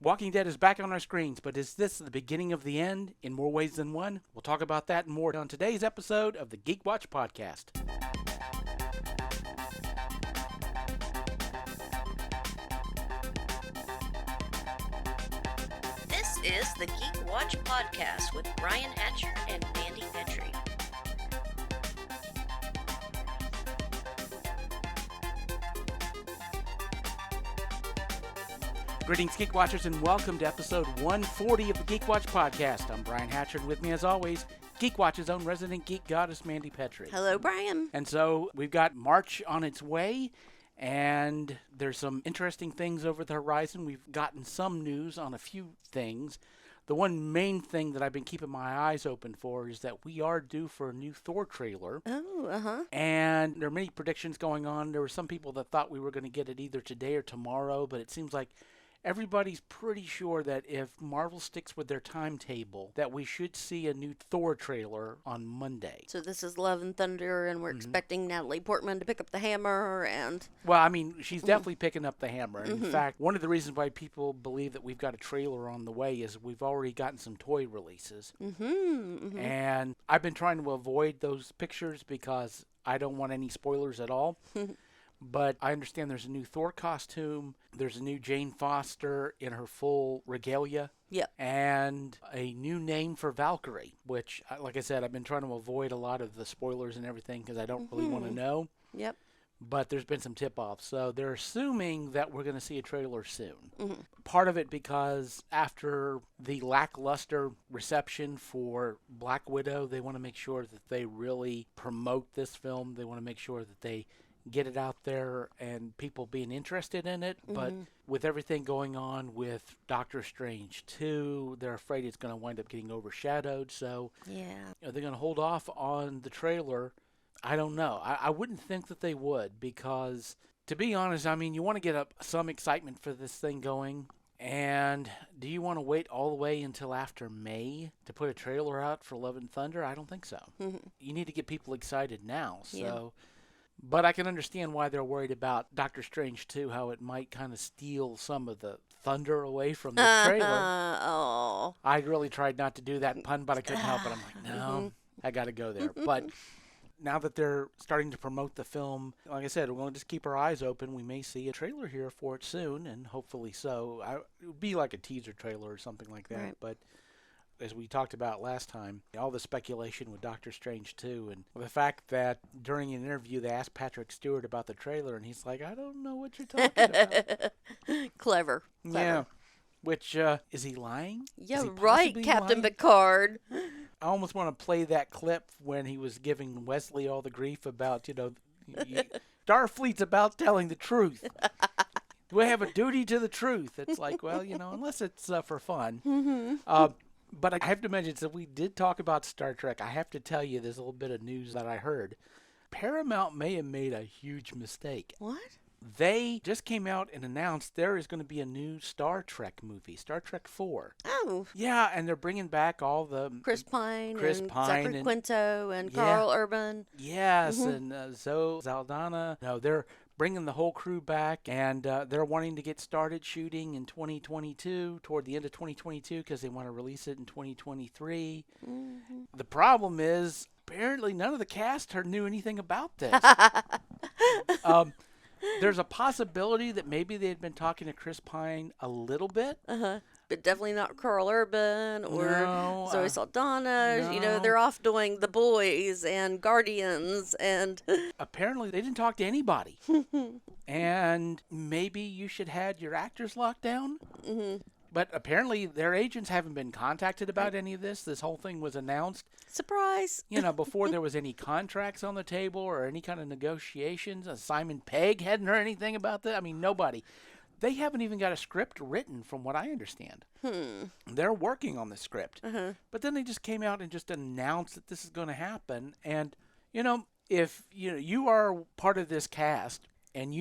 Walking Dead is back on our screens, but is this the beginning of the end in more ways than one? We'll talk about that and more on today's episode of the Geek Watch Podcast. This is the Geek Watch Podcast with Brian Hatcher and Mandy Petrie. Greetings, Geek Watchers, and welcome to episode 140 of the Geek Watch Podcast. I'm Brian Hatcher, and with me, as always, Geek Watch's own resident geek goddess, Mandy Petrie. Hello, Brian. And so we've got March on its way, and there's some interesting things over the horizon. We've gotten some news on a few things. The one main thing that I've been keeping my eyes open for is that we are due for a new Thor trailer. Oh, And there are many predictions going on. There were some people that thought we were going to get it either today or tomorrow, but it seems like everybody's pretty sure that if Marvel sticks with their timetable, that we should see a new Thor trailer on Monday. So this is Love and Thunder, and we're expecting Natalie Portman to pick up the hammer, and... Well, I mean, she's definitely picking up the hammer. In fact, one of the reasons why people believe that we've got a trailer on the way is we've already gotten some toy releases. And I've been trying to avoid those pictures because I don't want any spoilers at all. But I understand there's a new Thor costume, there's a new Jane Foster in her full regalia, and a new name for Valkyrie, which, like I said, I've been trying to avoid a lot of the spoilers and everything because I don't really want to know. But there's been some tip-offs, so they're assuming that we're going to see a trailer soon. Part of it because after the lackluster reception for Black Widow, they want to make sure that they really promote this film. They want to make sure that they get it out there and people being interested in it. But with everything going on with Doctor Strange 2, they're afraid it's going to wind up getting overshadowed. So are they going to hold off on the trailer? I don't know. I wouldn't think that they would because, to be honest, I mean, you want to get some excitement for this thing going. And do you want to wait all the way until after May to put a trailer out for Love and Thunder? I don't think so. You need to get people excited now. So... But I can understand why they're worried about Doctor Strange 2, how it might kind of steal some of the thunder away from the trailer. I really tried not to do that pun, but I couldn't help it. I'm like, no, I got to go there. But now that they're starting to promote the film, like I said, we're going to just keep our eyes open. We may see a trailer here for it soon, and hopefully so. It would be like a teaser trailer or something like that. Right. But as we talked about last time, all the speculation with Doctor Strange 2, and the fact that during an interview they asked Patrick Stewart about the trailer, and he's like, I don't know what you're talking about. Clever. Yeah. Which, is he lying? Yeah, right, Captain Picard. I almost want to play that clip when he was giving Wesley all the grief about, Starfleet's about telling the truth. Do I have a duty to the truth? It's like, well, unless it's for fun. But I have to mention, so we did talk about Star Trek. I have to tell you, there's a little bit of news that I heard. Paramount may have made a huge mistake. What? They just came out and announced there is going to be a new Star Trek movie, Star Trek 4. Oh. Yeah, and they're bringing back all the... Chris Pine Zachary Quinto and Carl Urban. Yes, and Zoe Saldana. No, they're bringing the whole crew back, and they're wanting to get started shooting in 2022, toward the end of 2022, because they want to release it in 2023. The problem is, apparently none of the cast knew anything about this. There's a possibility that maybe they had been talking to Chris Pine a little bit. But definitely not Carl Urban or Zoe Saldana. No. They're off doing The Boys and Guardians and... Apparently, they didn't talk to anybody. And maybe you should have your actors locked down. But apparently, their agents haven't been contacted about any of this. This whole thing was announced. Surprise! Before there was any contracts on the table or any kind of negotiations. Simon Pegg hadn't heard anything about that. I mean, nobody. They haven't even got a script written, from what I understand. They're working on the script. But then they just came out and just announced that this is going to happen. And, if you are part of this cast and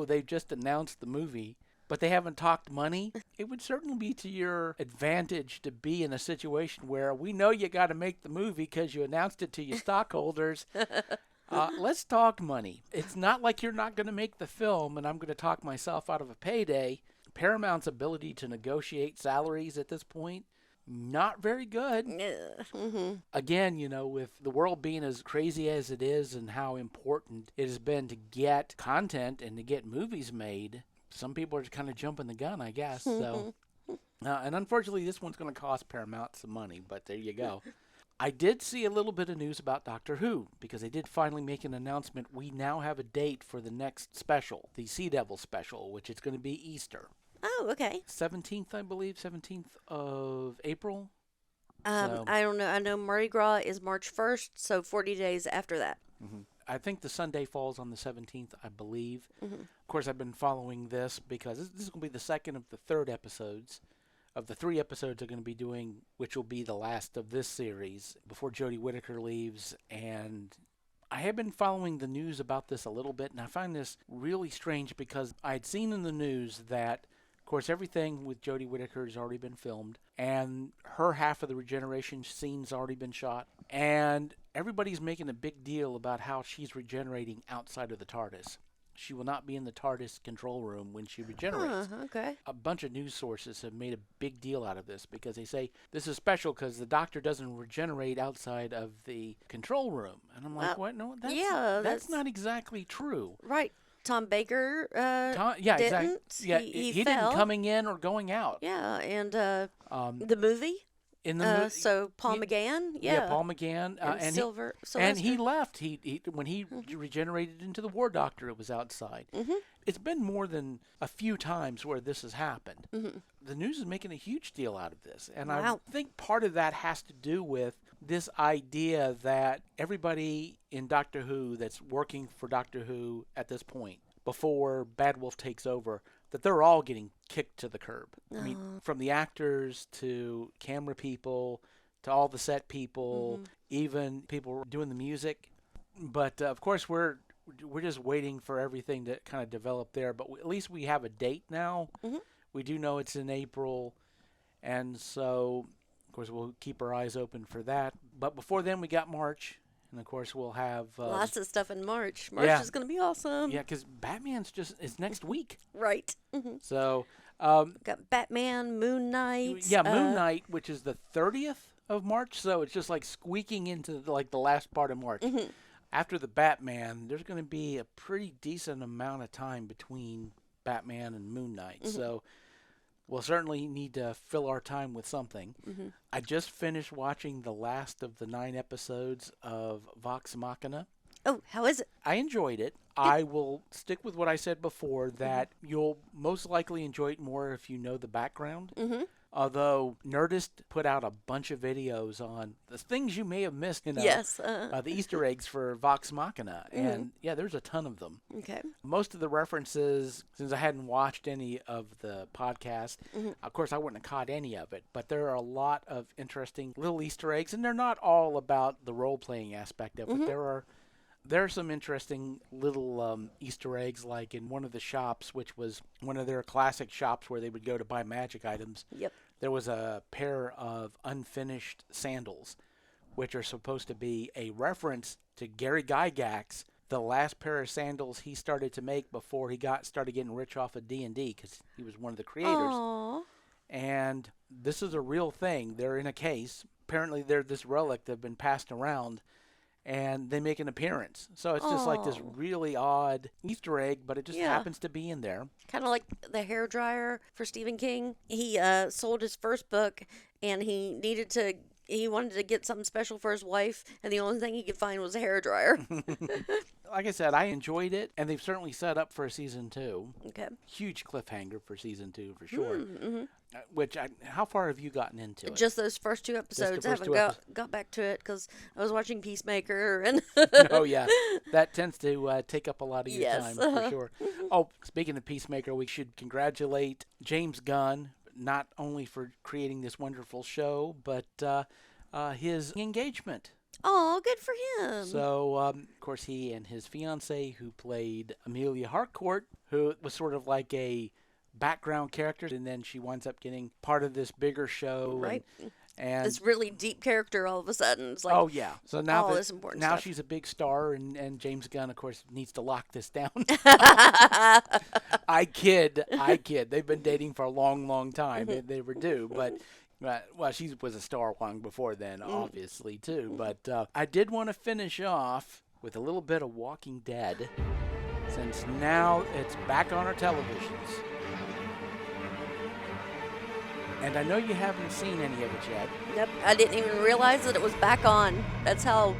they've just announced the movie, but they haven't talked money, it would certainly be to your advantage to be in a situation where we know you got to make the movie because you announced it to your stockholders. Let's talk money. It's not like you're not going to make the film and I'm going to talk myself out of a payday. Paramount's ability to negotiate salaries at this point, not very good. Again, with the world being as crazy as it is and how important it has been to get content and to get movies made, some people are kind of jumping the gun, I guess. So, and unfortunately, this one's going to cost Paramount some money, but there you go. I did see a little bit of news about Doctor Who, because they did finally make an announcement. We now have a date for the next special, the Sea Devil special, which is going to be Easter. Oh, okay. 17th, I believe, 17th of April. I don't know. I know Mardi Gras is March 1st, so 40 days after that. I think the Sunday falls on the 17th, I believe. Of course, I've been following this because this is going to be the second of the third episodes. Of the 3 episodes I'm going to be doing, which will be the last of this series before Jodie Whittaker leaves. And I have been following the news about this a little bit, and I find this really strange because I had seen in the news that, of course, everything with Jodie Whittaker has already been filmed, and her half of the regeneration scene's already been shot, and everybody's making a big deal about how she's regenerating outside of the TARDIS. She will not be in the TARDIS control room when she regenerates. Okay. A bunch of news sources have made a big deal out of this because they say this is special because the Doctor doesn't regenerate outside of the control room. And I'm like, what? No, that's not exactly true. Right. Tom Baker yeah, didn't. exactly. Yeah, he didn't coming in or going out. Yeah, and the movie. In the movie, so Paul McGann, Paul McGann, and Sylvester. And he left. He when he regenerated into the War Doctor, it was outside. It's been more than a few times where this has happened. The news is making a huge deal out of this, and I think part of that has to do with this idea that everybody in Doctor Who that's working for Doctor Who at this point, before Bad Wolf takes over, that they're all getting kicked to the curb. I mean, from the actors to camera people to all the set people, even people doing the music. But of course, we're just waiting for everything to kind of develop there. But at least we have a date now. We do know it's in April, and so of course we'll keep our eyes open for that. But before then, we got March. And, of course, we'll have... lots of stuff in March. March is going to be awesome. Yeah, because Batman's is next week. Right. So... got Batman, Moon Knight. Yeah, Moon Knight, which is the 30th of March. So it's just like squeaking into the last part of March. After the Batman, there's going to be a pretty decent amount of time between Batman and Moon Knight. So... we'll certainly need to fill our time with something. I just finished watching the last of the 9 episodes of Vox Machina. Oh, how is it? I enjoyed it. I will stick with what I said before, that you'll most likely enjoy it more if you know the background. Although Nerdist put out a bunch of videos on the things you may have missed, Yes. The Easter eggs for Vox Machina. And yeah, there's a ton of them. Okay. Most of the references, since I hadn't watched any of the podcast, of course I wouldn't have caught any of it, but there are a lot of interesting little Easter eggs, and they're not all about the role-playing aspect of it. There are some interesting little Easter eggs, like in one of the shops, which was one of their classic shops where they would go to buy magic items. Yep. There was a pair of unfinished sandals, which are supposed to be a reference to Gary Gygax, the last pair of sandals he started to make before he started getting rich off of D&D, because he was one of the creators. Aww. And this is a real thing. They're in a case. Apparently, they're this relic that have been passed around, and they make an appearance. So it's just like this really odd Easter egg, but it just happens to be in there. Kind of like the hairdryer for Stephen King. He sold his first book, and he wanted to get something special for his wife, and the only thing he could find was a hairdryer. Like I said, I enjoyed it, and they've certainly set up for a season 2. Okay. Huge cliffhanger for season 2, for sure. How far have you gotten into it? Just those first 2 episodes. I haven't got back to it because I was watching Peacemaker. And oh, yeah. That tends to take up a lot of your time, for sure. Oh, speaking of Peacemaker, we should congratulate James Gunn, not only for creating this wonderful show, but his engagement. Oh, good for him. So, of course, he and his fiancée, who played Amelia Harcourt, who was sort of like a background character, and then she winds up getting part of this bigger show. Right. And this really deep character all of a sudden. It's like, oh yeah, so now all that this important now stuff. she's a big star, and James Gunn, of course, needs to lock this down. I kid. They've been dating for a long, long time. They were due, but well, she was a star long before then, obviously too. But I did want to finish off with a little bit of Walking Dead, since now it's back on our televisions. And I know you haven't seen any of it yet. Yep, I didn't even realize that it was back on. That's how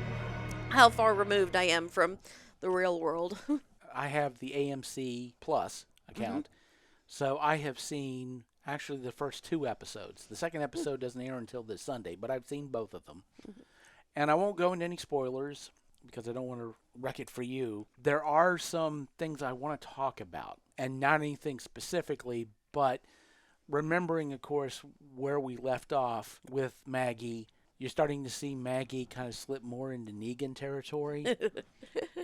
far removed I am from the real world. I have the AMC Plus account, so I have seen actually the first 2 episodes. The second episode doesn't air until this Sunday, but I've seen both of them. And I won't go into any spoilers because I don't want to wreck it for you. There are some things I want to talk about, and not anything specifically, but remembering, of course, where we left off with Maggie. You're starting to see Maggie kind of slip more into Negan territory.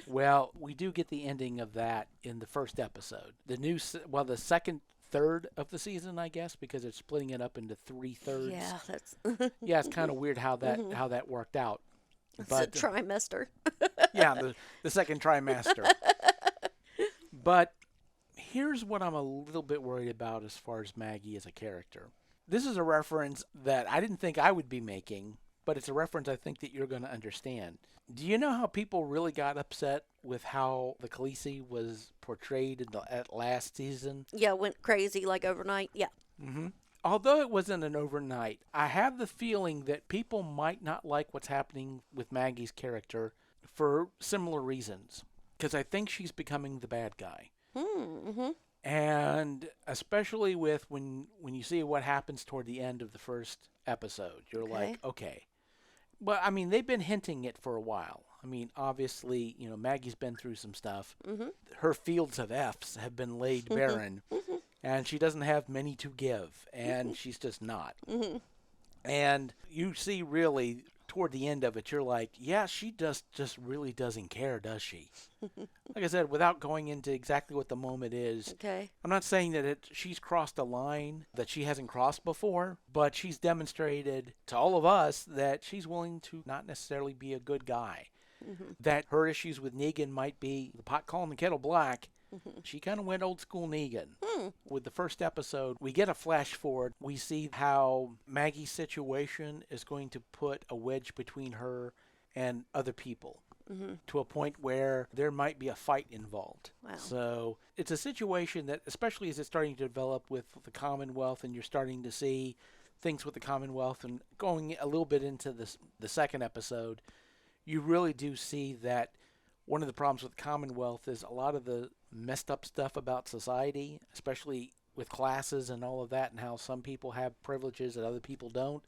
Well, we do get the ending of that in the first episode. The second third of the season, I guess, because it's splitting it up into 3 thirds. Yeah, that's Yeah, it's kind of weird how that worked out. it's a trimester. Yeah, the second trimester. But here's what I'm a little bit worried about as far as Maggie as a character. This is a reference that I didn't think I would be making, but it's a reference I think that you're going to understand. Do you know how people really got upset with how the Khaleesi was portrayed at last season? Yeah, went crazy like overnight. Yeah. Although it wasn't an overnight, I have the feeling that people might not like what's happening with Maggie's character for similar reasons. Because I think she's becoming the bad guy. And especially with when you see what happens toward the end of the first episode, you're like, okay. Well, I mean, they've been hinting it for a while. I mean, obviously, Maggie's been through some stuff. Her fields of F's have been laid barren, and she doesn't have many to give, and she's just not. And you see really toward the end of it, you're like, yeah, she just really doesn't care, does she? Like I said, without going into exactly what the moment is, I'm not saying that she's crossed a line that she hasn't crossed before, but she's demonstrated to all of us that she's willing to not necessarily be a good guy. That her issues with Negan might be the pot calling the kettle black. She kind of went old school Negan. With the first episode, we get a flash forward. We see how Maggie's situation is going to put a wedge between her and other people to a point where there might be a fight involved. Wow. So it's a situation that, especially as it's starting to develop with the Commonwealth, and you're starting to see things with the Commonwealth, and going a little bit into the second episode, you really do see that one of the problems with the Commonwealth is a lot of the messed up stuff about society, especially with classes and all of that, and how some people have privileges that other people don't,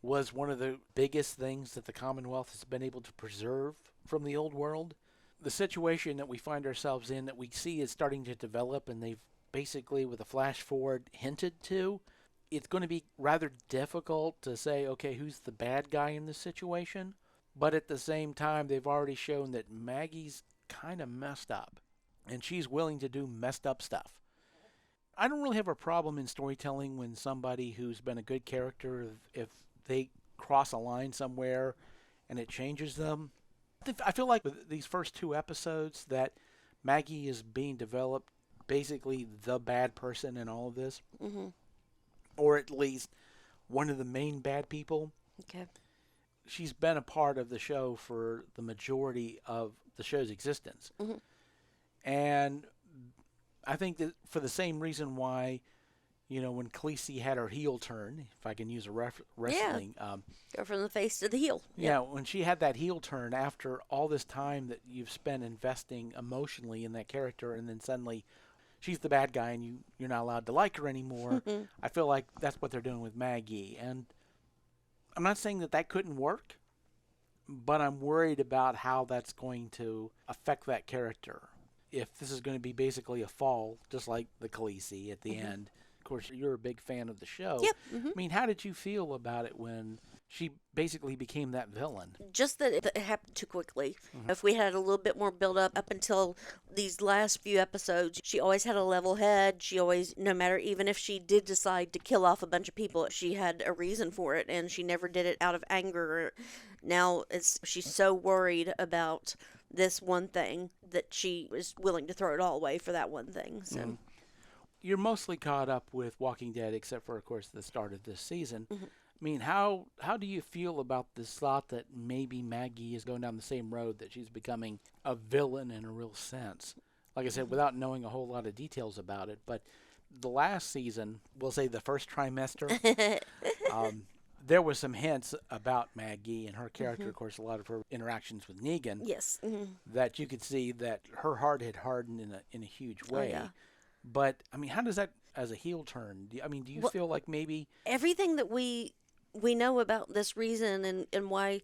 was one of the biggest things that the Commonwealth has been able to preserve from the old world. The situation that we find ourselves in, that we see is starting to develop, and they've basically, with a flash forward, hinted to, it's going to be rather difficult to say, okay, who's the bad guy in this situation? But at the same time, they've already shown that Maggie's kind of messed up, and she's willing to do messed up stuff. I don't really have a problem in storytelling when somebody who's been a good character, if they cross a line somewhere and it changes them. I feel like with these first 2 episodes that Maggie is being developed basically the bad person in all of this. Or at least one of the main bad people. She's been a part of the show for the majority of the show's existence. And I think that for the same reason why, when Khaleesi had her heel turn, if I can use a wrestling... Go from the face to the heel. Yeah, when she had that heel turn after all this time that you've spent investing emotionally in that character, and then suddenly she's the bad guy and you're not allowed to like her anymore, I feel like that's what they're doing with Maggie. And I'm not saying that couldn't work, but I'm worried about how that's going to affect that character. If this is going to be basically a fall, just like the Khaleesi at the end, course, you're a big fan of the show. Yep. I mean, how did you feel about it when she basically became that villain? Just that it happened too quickly. If we had a little bit more build up until these last few episodes, she always had a level head. She always, no matter, even if she did decide to kill off a bunch of people, she had a reason for it, and she never did it out of anger. Now she's so worried about this one thing that she was willing to throw it all away for that one thing. So You're mostly caught up with Walking Dead, except for, of course, the start of this season. I mean, how do you feel about this thought that maybe Maggie is going down the same road, that she's becoming a villain in a real sense? Like I said, without knowing a whole lot of details about it, but the last season, we'll say the first trimester, there was some hints about Maggie and her character, of course, a lot of her interactions with Negan. yes. That you could see that her heart had hardened in a huge way. yeah. But, I mean, how does that, as a heel turn, do you Well, feel like maybe... Everything that we know about this reason and why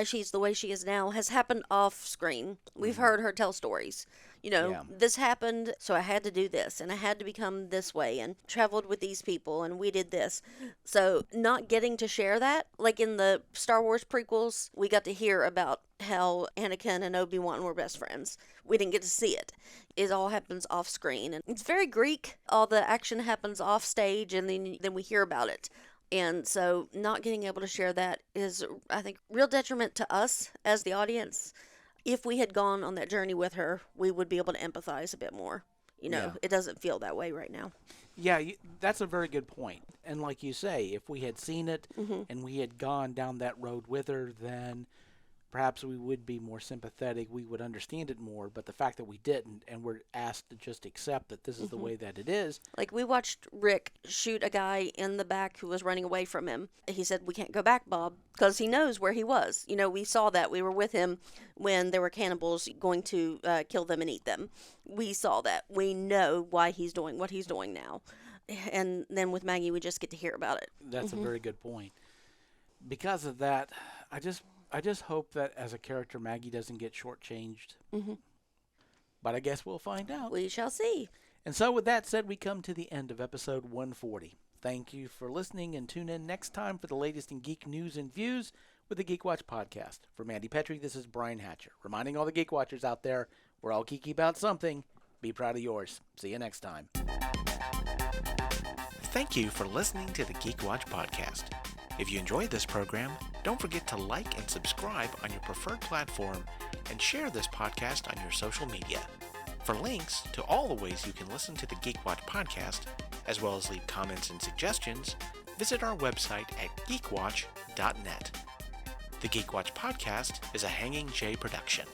she's the way she is now has happened off screen. We've heard her tell stories. Yeah. This happened, so I had to do this, and I had to become this way, and traveled with these people, and we did this. So not getting to share that, like in the Star Wars prequels, we got to hear about how Anakin and Obi-Wan were best friends. We didn't get to see it. It all happens off screen, and it's very Greek. All the action happens off stage, and then we hear about it. And so not getting able to share that is, I think, real detriment to us as the audience. If we had gone on that journey with her, we would be able to empathize a bit more. Yeah. It doesn't feel that way right now. Yeah, that's a very good point. And like you say, if we had seen it and we had gone down that road with her, then perhaps we would be more sympathetic. We would understand it more. But the fact that we didn't, and we're asked to just accept that this is the way that it is. Like, we watched Rick shoot a guy in the back who was running away from him. He said, "We can't go back, Bob," because he knows where he was. We saw that. We were with him when there were cannibals going to kill them and eat them. We saw that. We know why he's doing what he's doing now. And then with Maggie, we just get to hear about it. That's a very good point. Because of that, I just hope that as a character, Maggie doesn't get shortchanged. But I guess we'll find out. We shall see. And so with that said, we come to the end of episode 140. Thank you for listening, and tune in next time for the latest in geek news and views with the Geek Watch podcast. For Mandy Petrie, this is Brian Hatcher, reminding all the Geek Watchers out there, we're all geeky about something. Be proud of yours. See you next time. Thank you for listening to the Geek Watch podcast. If you enjoyed this program, don't forget to like and subscribe on your preferred platform and share this podcast on your social media. For links to all the ways you can listen to the Geek Watch podcast, as well as leave comments and suggestions, visit our website at geekwatch.net. The Geek Watch podcast is a Hanging J production.